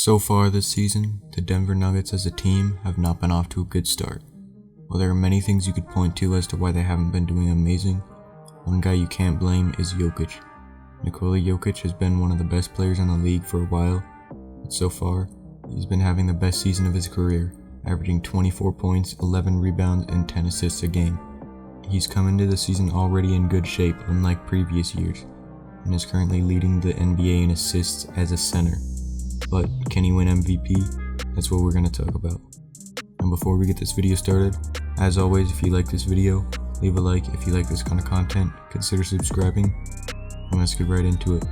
So far this season, the Denver Nuggets as a team have not been off to a good start. While there are many things you could point to as to why they haven't been doing amazing, one guy you can't blame is Jokic. Nikola Jokic has been one of the best players in the league for a while, but so far, he's been having the best season of his career, averaging 24 points, 11 rebounds, and 10 assists a game. He's come into the season already in good shape, unlike previous years, and is currently leading the NBA in assists as a center. But can he win MVP? That's what we're going to talk about. And before we get this video started, as always, if you like this video, leave a like. If you like this kind of content, consider subscribing. And let's get right into it.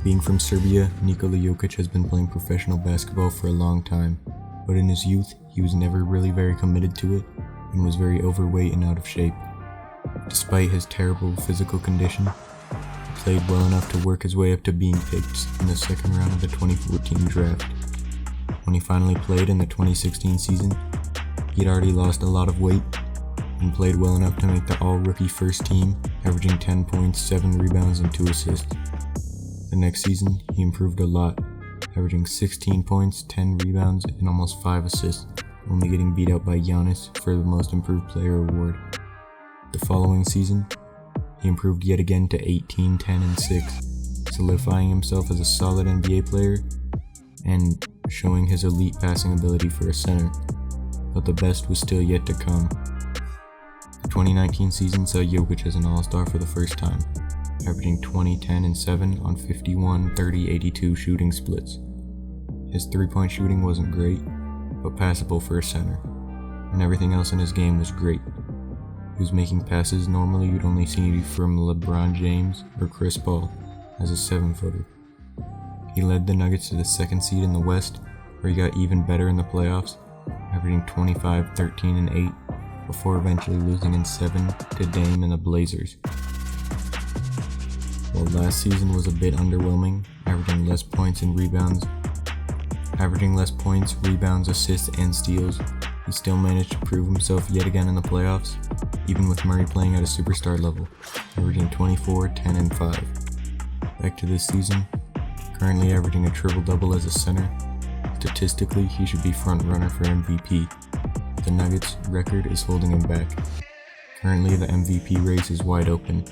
Being from Serbia, Nikola Jokic has been playing professional basketball for a long time, but in his youth, he was never really very committed to it and was very overweight and out of shape. Despite his terrible physical condition, he played well enough to work his way up to being picked in the second round of the 2014 draft. When he finally played in the 2016 season, he'd already lost a lot of weight and played well enough to make the all-rookie first team, averaging 10 points, 7 rebounds, and 2 assists. The next season, he improved a lot, averaging 16 points, 10 rebounds, and almost 5 assists, only getting beat out by Giannis for the Most Improved Player award. The following season, he improved yet again to 18, 10, and 6, solidifying himself as a solid NBA player and showing his elite passing ability for a center, but the best was still yet to come. The 2019 season saw Jokic as an all-star for the first time, averaging 20, 10, and 7 on 51, 30, 82 shooting splits. His three-point shooting wasn't great, but passable for a center, and everything else in his game was great. He was making passes normally you'd only see from LeBron James or Chris Paul as a 7-footer. He led the Nuggets to the second seed in the West, where he got even better in the playoffs, averaging 25, 13, and 8, before eventually losing in 7 to Dame and the Blazers. While last season was a bit underwhelming, averaging less points, rebounds, assists, and steals, he still managed to prove himself yet again in the playoffs, even with Murray playing at a superstar level, averaging 24, 10, and 5. Back to this season, currently averaging a triple-double as a center. Statistically, he should be front-runner for MVP. The Nuggets' record is holding him back. Currently, the MVP race is wide open,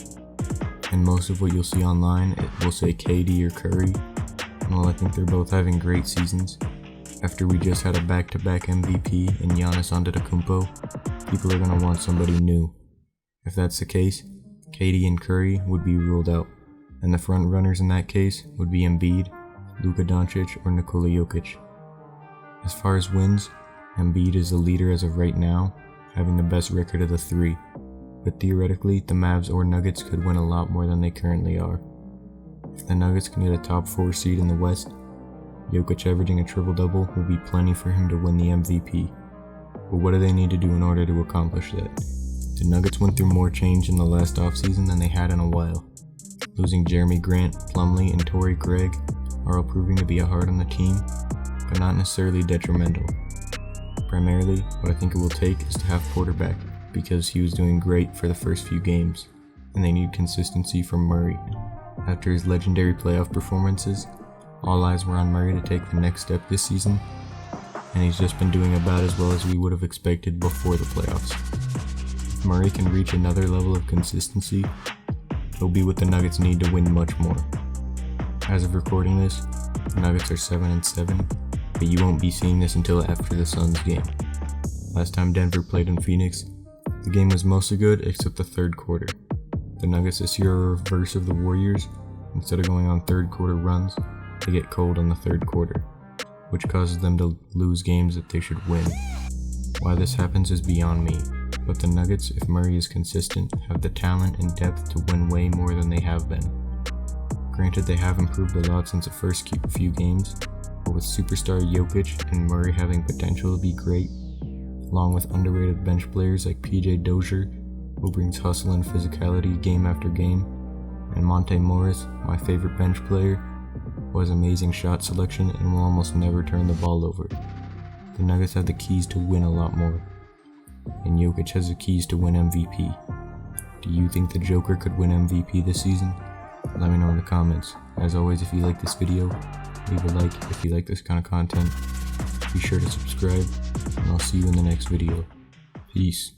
and most of what you'll see online will say KD or Curry, and while I think they're both having great seasons, after we just had a back-to-back MVP in Giannis Antetokounmpo, people are going to want somebody new. If that's the case, KD and Curry would be ruled out, and the front runners in that case would be Embiid, Luka Doncic, or Nikola Jokic. As far as wins, Embiid is the leader as of right now, having the best record of the three, but theoretically, the Mavs or Nuggets could win a lot more than they currently are. If the Nuggets can get a top 4 seed in the West, Jokic averaging a triple-double will be plenty for him to win the MVP. But what do they need to do in order to accomplish that? The Nuggets went through more change in the last offseason than they had in a while. Losing Jeremy Grant, Plumlee, and Torrey Craig are all proving to be a hard on the team, but not necessarily detrimental. Primarily, what I think it will take is to have Porter back, because he was doing great for the first few games, and they need consistency from Murray. After his legendary playoff performances, all eyes were on Murray to take the next step this season, and he's just been doing about as well as we would have expected before the playoffs. If Murray can reach another level of consistency, he'll be what the Nuggets need to win much more. As of recording this, the Nuggets are 7-7, but you won't be seeing this until after the Suns game. Last time Denver played in Phoenix, the game was mostly good except the third quarter. The Nuggets this year are a reverse of the Warriors. Instead of going on third quarter runs, they get cold in the third quarter, which causes them to lose games that they should win. Why this happens is beyond me, but the Nuggets, if Murray is consistent, have the talent and depth to win way more than they have been. Granted, they have improved a lot since the first few games, but with superstar Jokic and Murray having potential to be great, along with underrated bench players like PJ Dozier, who brings hustle and physicality game after game, and Monte Morris, my favorite bench player, who has amazing shot selection and will almost never turn the ball over. The Nuggets have the keys to win a lot more, and Jokic has the keys to win MVP. Do you think the Joker could win MVP this season? Let me know in the comments. As always, if you like this video, leave a like if you like this kind of content. Be sure to subscribe, and I'll see you in the next video. Peace.